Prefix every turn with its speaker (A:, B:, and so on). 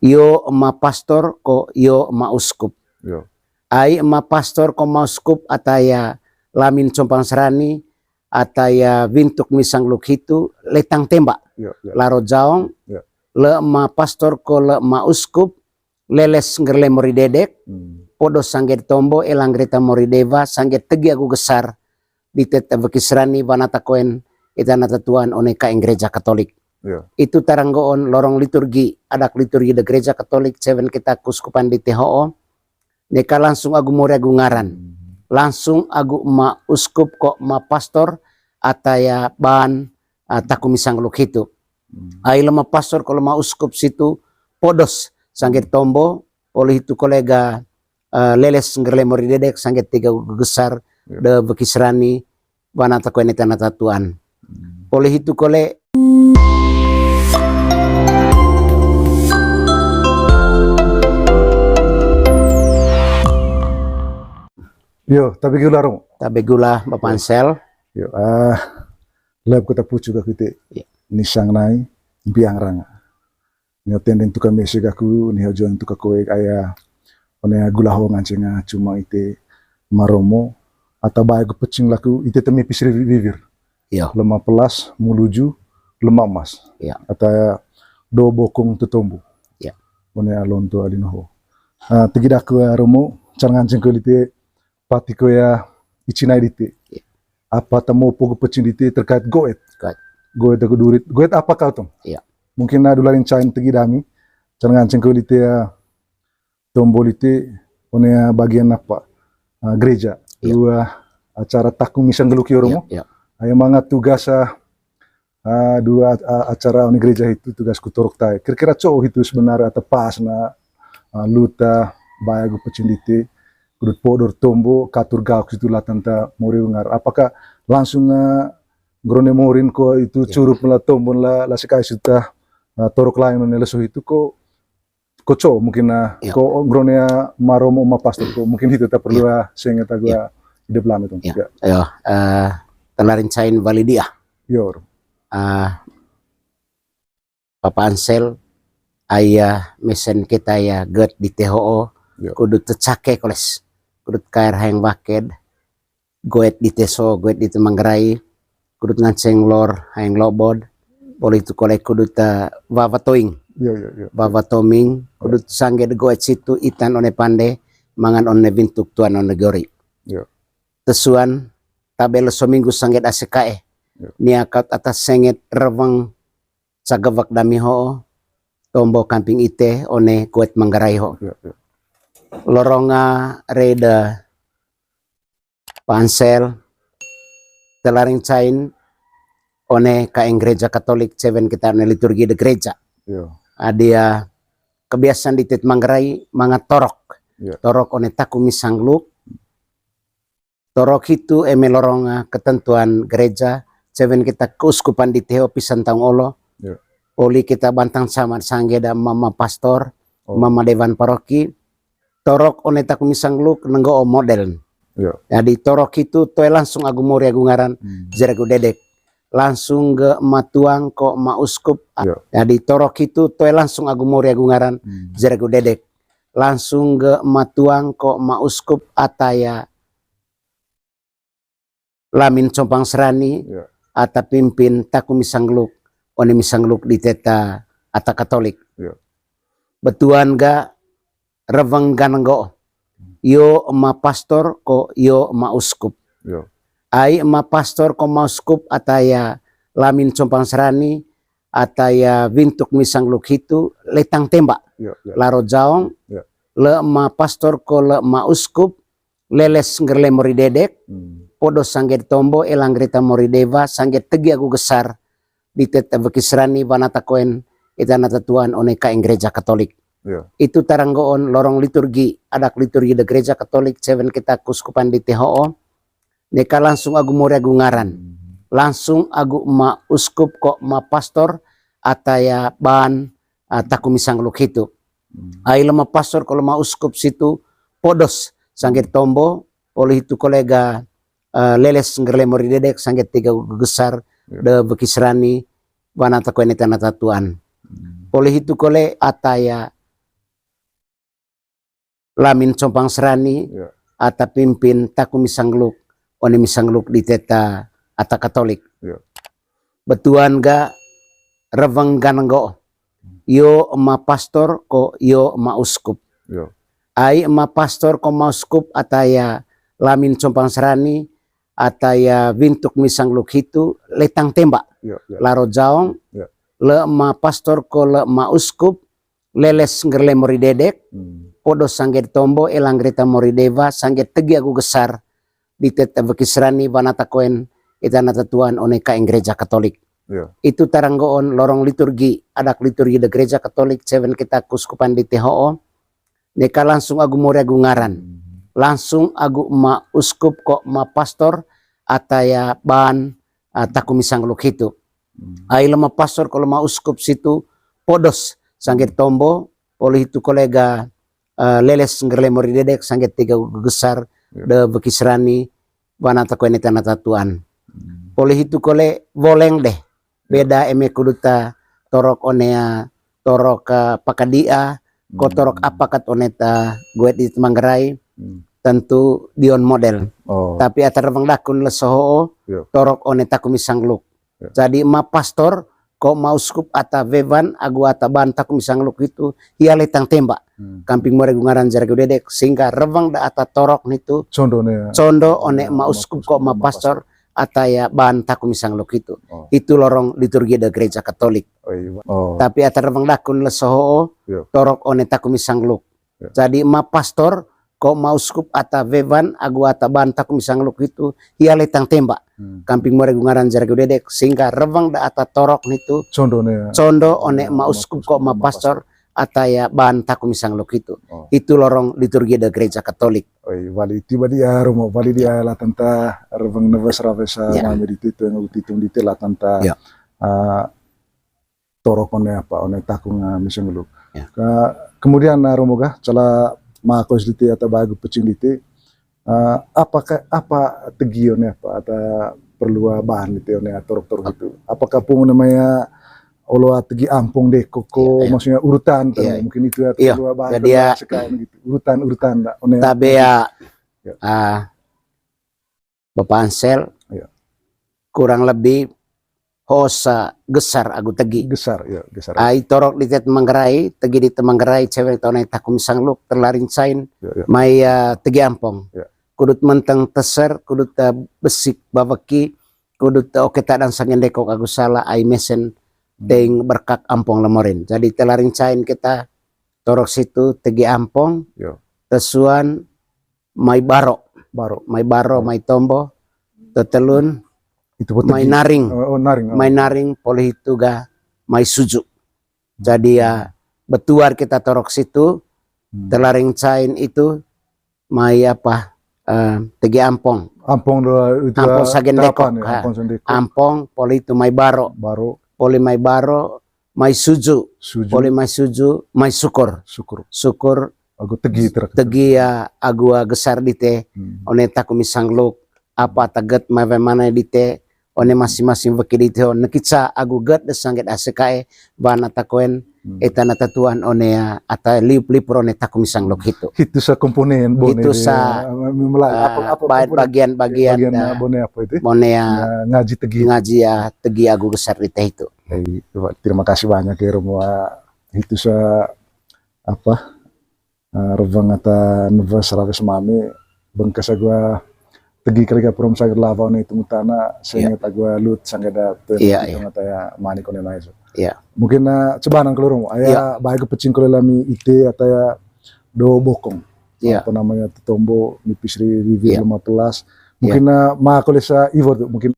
A: Yo ma pastor ko yo ma uskup.
B: Yo.
A: Ai ma pastor ko ma uskup ataya lamin compang serani ataya vintuk misang lukhitu letang tembak.
B: Yo.
A: Laro jaong le ma pastor ko le ma uskup leles ngerle mori dedek podo sangget tombo elang greta mori deva sangget tegi aku gesar di teta bekisrani vanata koen itanata tuan oneka ing gereja Katolik. Itu taranggoon lorong liturgi adak liturgi de gereja Katolik seven kita kuskupan di THO neka langsung agu mori agu ngaran langsung agu ma uskup kok ma pastor ataya ban taku misang lukhitu. Ai lama pastor kalau ma uskup situ podos sangget tombo oleh itu kolega leles ngerle mori dedek sangget tiga gesar de bekisrani vanata koen itanata tuan. Oleh itu kole
B: Yo, tapi gula rom.
A: Tabe gula Bapak Ansel.
B: Yo, lab kita pucu ka kita. Nisang nai biang ranga. Ni tenden tu kami segaku ni hojuan tu ka koe aya one gula ho ngancenga cuma ite maromo atau bae pecing laku ite temi pisri vivir.
A: Yo.
B: Lemah pelas muluju lemah mas.
A: Ya.
B: Atau do bokong tutombu.
A: Ya.
B: One alon tu alinoho. Tigida ku romo canganceng ko lite patiko ya icinai dite. Apa temu pogo pecing dite terkait goet. Goet aku durit. Goet apa kau tong?
A: Iya.
B: Mungkin ada dularin cain tegi dami. Canganceng ko lite ya tombol lite one bagian apa? Gereja. Dua acara takung misang geluki romo.
A: Iya.
B: Ayo mangat tugas dua acara di gereja itu tugas kutorok tai. Kira-kira cowok itu sebenarnya atau pas na luta bayar gue pecindite kudut podor tombo katur gauk situ lah tanta mori ngar. Apakah langsung grone morin ko itu curup lah tombon lah sekai sudah torok lain neleso itu ko cowok mungkin ko grone maromo ma pastor ko mungkin itu tak perlu sengat gua hidup lama itu.
A: Ayo telarin cain validia.
B: Yo.
A: Bapak Ansel ayah mesen kita ya get di THO kudut tecake koles kudut kair hayang baked goet di teso goet di temanggerai kudut nganceng lor hayang lobod boleh itu kolek kudut vavatoing vavatoming kudut sangge goet situ itan one pande mangan one bintuk tuan one gori tesuan tabel seminggu sangget asekae niakat atas senget rewang sagavak dami ho tombo kamping ite one kuet manggarai ho loronga reda pansel telaring cain one kaeng gereja Katolik seven kita one liturgi de gereja adia kebiasaan di tit manggarai mangat torok torok one taku misangluk torok itu eme loronga ketentuan gereja seven kita keuskupan di THO pisan taung olo oli kita bantang sama sanggeda mama pastor mama dewan paroki torok one taku misangluk nenggo model jadi torok itu toe langsung agu mori agu ngaran jeragu dedek langsung ke matuang kok ma uskup jadi torok itu toe langsung agu mori agu ngaran jeragu dedek langsung ke matuang kok ma uskup ataya lamin compang serani ata pimpin taku misangluk one misangluk di teta ata Katolik betuan ga reveng ganenggo yo ma pastor ko yo ma uskup ai ma pastor ko ma uskup ataya lamin compang serani ataya vintuk misangluk hitu letang tembak laro jaong le ma pastor ko le ma uskup leles ngerle mori dedek podo sangget tombo elang greta mori deva sangget tegi aku gesar di teta bekisrani vanata koen itanata tuan oneka ing gereja Katolik. Itu taranggoon lorong liturgi adak liturgi de gereja Katolik seven kita kuskupan di THO neka langsung agu mori agu ngaran langsung agu ma uskup kok ma pastor ataya ban taku misangluk hitu ai lama pastor kalau ma uskup situ podos sangget tombo oleh itu kolega leles ngerle mori dedek sangget tiga gesar de bekisrani vanata koen itanata tuan oleh itu kole ataya lamin compang serani
B: Ya.
A: ata pimpin taku misangluk one misangluk di teta ata Katolik.
B: Ya.
A: Betuan ga revenggan go yo ma pastor ko yo ma uskup.
B: Ya.
A: Ai ma pastor ko ma uskup ataya lamin compang serani ataya vintuk misangluk hitu letang tembak
B: Ya. Ya.
A: laro jaong
B: Ya.
A: le ma pastor ko le ma uskup leles ngerle mori dedek podo sangget tombo elang greta mori deva sangget tegi aku gesar di teta bekisrani vanata koen itanata tuan oneka ing gereja Katolik.
B: Ya.
A: Itu taranggoon lorong liturgi adak liturgi de gereja Katolik seven kita kuskupan di THO neka langsung agu mori agu ngaran langsung agu ma uskup kok ma pastor ataya bahan taku misangluk hitu ai lema pastor kalau ma uskup situ podos sangget tombo oleh itu kolega leles ngerle mori dedek sangget tiga gesar de bekisrani vanata koen itanata tuan oleh itu kole voleng deh beda eme kuduta torok onea torok pakadia ko torok apakat oneta gue di Manggarai tentu dion model
B: Oh.
A: tapi atar dakun lesoho
B: Ya.
A: torok oneta kumisangluk
B: Ya.
A: jadi ma pastor ko ma uskup ata vevan agu ata ban taku misangluk itu ia letang tembak kamping more gungaran jarak dedek sehingga revang da ata torok nitu
B: Contohnya.
A: condo one ma uskup kok ma pastor ataya bahan taku misangluk itu.
B: Oh.
A: Itu lorong liturgi de gereja Katolik.
B: Oh, iya. Oh.
A: Tapi atar revang dakun lesoho
B: Ya.
A: torok one taku misangluk.
B: Ya.
A: Jadi ma pastor ko ma uskup ata vevan agu ata bahan taku misangluk itu ia letang tembak kamping more gungaran jarak dedek sehingga revang da ata torok nitu
B: Contohnya.
A: condo one ma uskup kok ma pastor ataya bahan taku misangluk itu.
B: Oh.
A: Itu lorong liturgi de gereja Katolik.
B: Oh, iya. Wali tiba dia rumah wali dia lah tanta revang nevas ravesa
A: Ya.
B: mami itu yang utitung di tela tanta
A: Ya.
B: torok one apa one takung misangluk.
A: Ya.
B: Kemudian romoga cala makos dite atau bagu pecing dite apakah apa tegionnya apa atau perlu bahan itu ne torok-torok itu apakah pun namanya olo tegi ampung deh koko
A: Iya.
B: maksudnya urutan
A: Iya.
B: mungkin itu ya
A: Iya.
B: perlu bahan
A: Jadi ya-
B: sekarang gitu urutan one
A: Tabea
B: Ya.
A: Bapak Ansel
B: Ya.
A: kurang lebih hosa gesar agu tegi.
B: gesar ya gesar
A: Ai torok di Manggarai, tegi di Manggarai cewek tahun taku misangluk terlarin sain
B: ya, ya.
A: mai tegi ampong.
B: Ya.
A: Kudut menteng teser, kudut besik babaki, kudut oke tak dan sangendeko agu salah ai mesen ting berkak ampong lemorin. Jadi telaring sain kita torok situ tegi ampong,
B: Ya.
A: tesuan mai baro,
B: baru
A: mai tombo, tetelun,
B: itu buat
A: mai
B: tegi.
A: naring.
B: Oh, naring
A: May naring poli itu ga may suju. Jadi ya betuar kita torok situ telaring cain itu may apa tegi ampong
B: ampong itu
A: Ampong sagendeko,
B: tahapan ya,
A: ha.
B: ampong sendeko
A: ampong poli itu may baro
B: baru
A: poli may baro may suju
B: suju
A: poli may suju may syukur
B: syukur aku tegi
A: tegi ya agua gesar dite one taku misangluk apa taget may mana dite one masing-masing beki dite on nekitsa agu get desangget asekae bana takoen eta natatuan one ya ata liup-liup one taku misangluk itu
B: itu sa komponen bone
A: Itu sa, bagian-bagian
B: bone apa itu
A: mone ya
B: ngaji tegi
A: ngaji ya tegi agu gesar dite itu.
B: terima kasih banyak ya Romo itu sa apa revang ata nevas raves mami bengkas gua tegi kali prom sagar lava itu mutana sehingga gua lut sanggada
A: Iya,
B: itu ngata ya mani kone maiso
A: Iya.
B: mungkin coba nang keluar aya baik kepecing kole lami ite atau ya do bokong
A: Iya.
B: apa namanya tombo nipis review
A: Iya.
B: 15 mungkin ma kole sa Ivor tuh mungkin